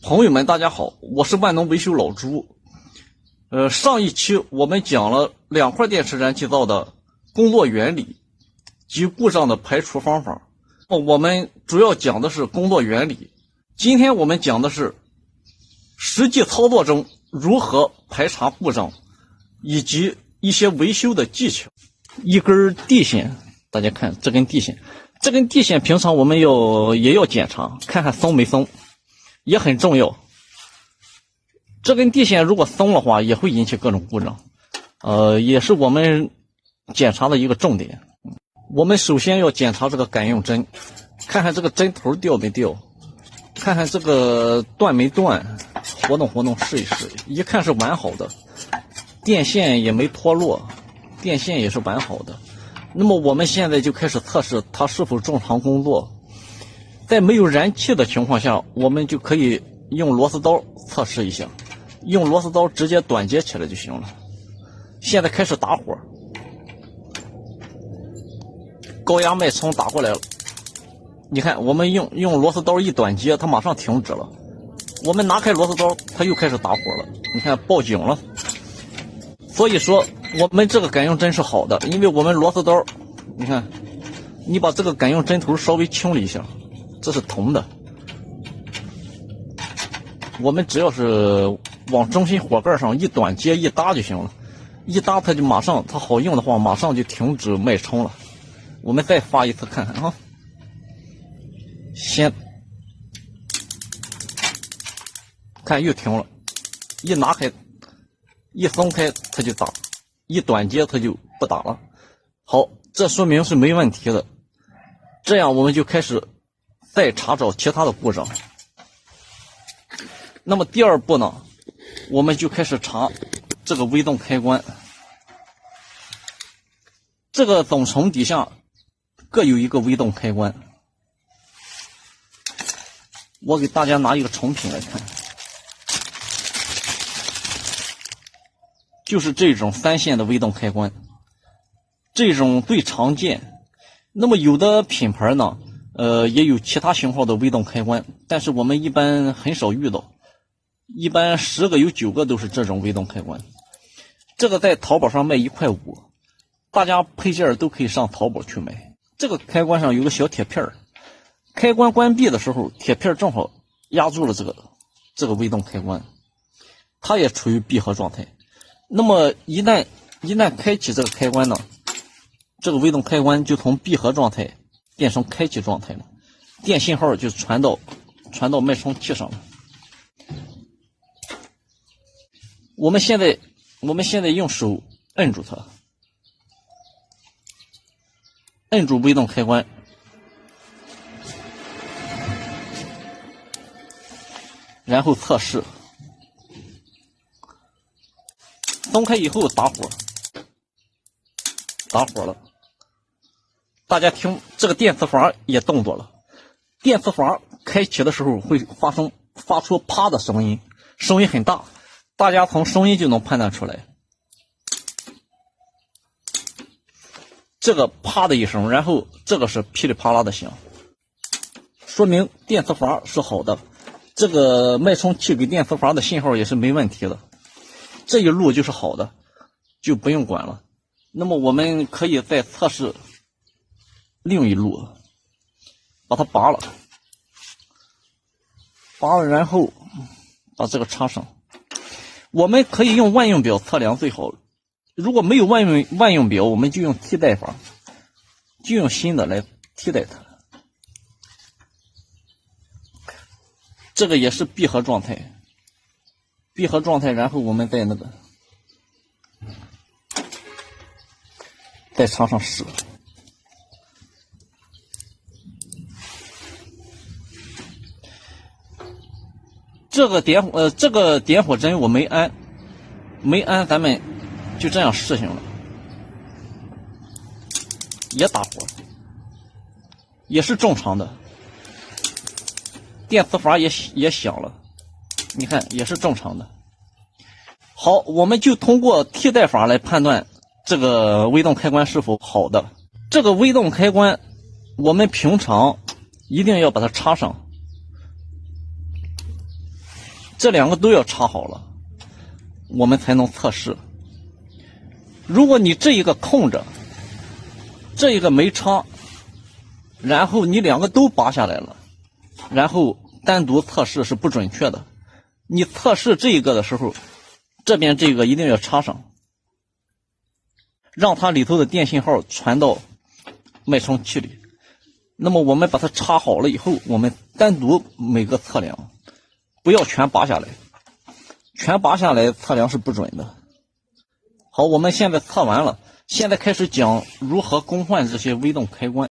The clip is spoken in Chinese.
朋友们，大家好，我是万能维修老朱。上一期我们讲了2块电池燃气灶的工作原理及故障的排除方法。我们主要讲的是工作原理。今天我们讲的是实际操作中如何排查故障，以及一些维修的技巧。一根地线，大家看这根地线，这根地线平常我们也要检查，看看松没松。也很重要，这根地线如果松的话，也会引起各种故障，也是我们检查的一个重点。我们首先要检查这个感应针，看看这个针头掉没掉，看看这个断没断，活动试一试，一看是完好的，电线也没脱落，电线也是完好的。那么我们现在就开始测试它是否正常工作。在没有燃气的情况下，我们就可以用螺丝刀测试一下，用螺丝刀直接短接起来就行了。现在开始打火，高压脉冲打过来了。你看，我们用螺丝刀一短接，它马上停止了。我们拿开螺丝刀，它又开始打火了。你看，报警了。所以说，我们这个感应针是好的，因为我们螺丝刀，你看，你把这个感应针头稍微清理一下。这是铜的，我们只要是往中心火盖上一短接一搭就行了，一搭它就马上，它好用的话马上就停止脉冲了。我们再发一次看看啊，先看又停了，一拿开一松开它就打，一短接它就不打了。好，这说明是没问题的。这样我们就开始再查找其他的故障。那么第二步呢，我们就开始查这个微动开关。这个总成底下各有一个微动开关。我给大家拿一个成品来看，就是这种3线的微动开关，这种最常见。那么有的品牌呢，也有其他型号的微动开关，但是我们一般很少遇到，一般10个有9个都是这种微动开关。这个在淘宝上卖1.5块，大家配件都可以上淘宝去买。这个开关上有个小铁片，开关关闭的时候，铁片正好压住了这个微动开关，它也处于闭合状态。那么一旦开启这个开关呢，这个微动开关就从闭合状态变成开启状态了，电信号就传到脉冲器上了。我们现在用手摁住它，摁住微动开关，然后测试，松开以后打火了。大家听，这个电磁阀也动作了。电磁阀开启的时候会发出啪的声音，声音很大，大家从声音就能判断出来。这个啪的一声，然后这个是噼里啪啦的响，说明电磁阀是好的。这个脉冲器给电磁阀的信号也是没问题的，这一路就是好的，就不用管了。那么我们可以再测试另一路，把它拔了，然后把这个插上。我们可以用万用表测量最好，如果没有万用表，我们就用替代法，就用新的来替代它。这个也是闭合状态，然后我们再插上试。这个点火针我没安，咱们就这样试行了，也打火，也是正常的，电磁阀也响了，你看也是正常的。好，我们就通过替代法来判断这个微动开关是否好的。这个微动开关我们平常一定要把它插上，这两个都要插好了，我们才能测试。如果你这一个空着，这一个没插，然后你两个都拔下来了，然后单独测试是不准确的。你测试这一个的时候，这边这个一定要插上，让它里头的电信号传到脉冲器里。那么我们把它插好了以后，我们单独每个测量，不要全拔下来，全拔下来测量是不准的。好，我们现在测完了，现在开始讲如何更换这些微动开关。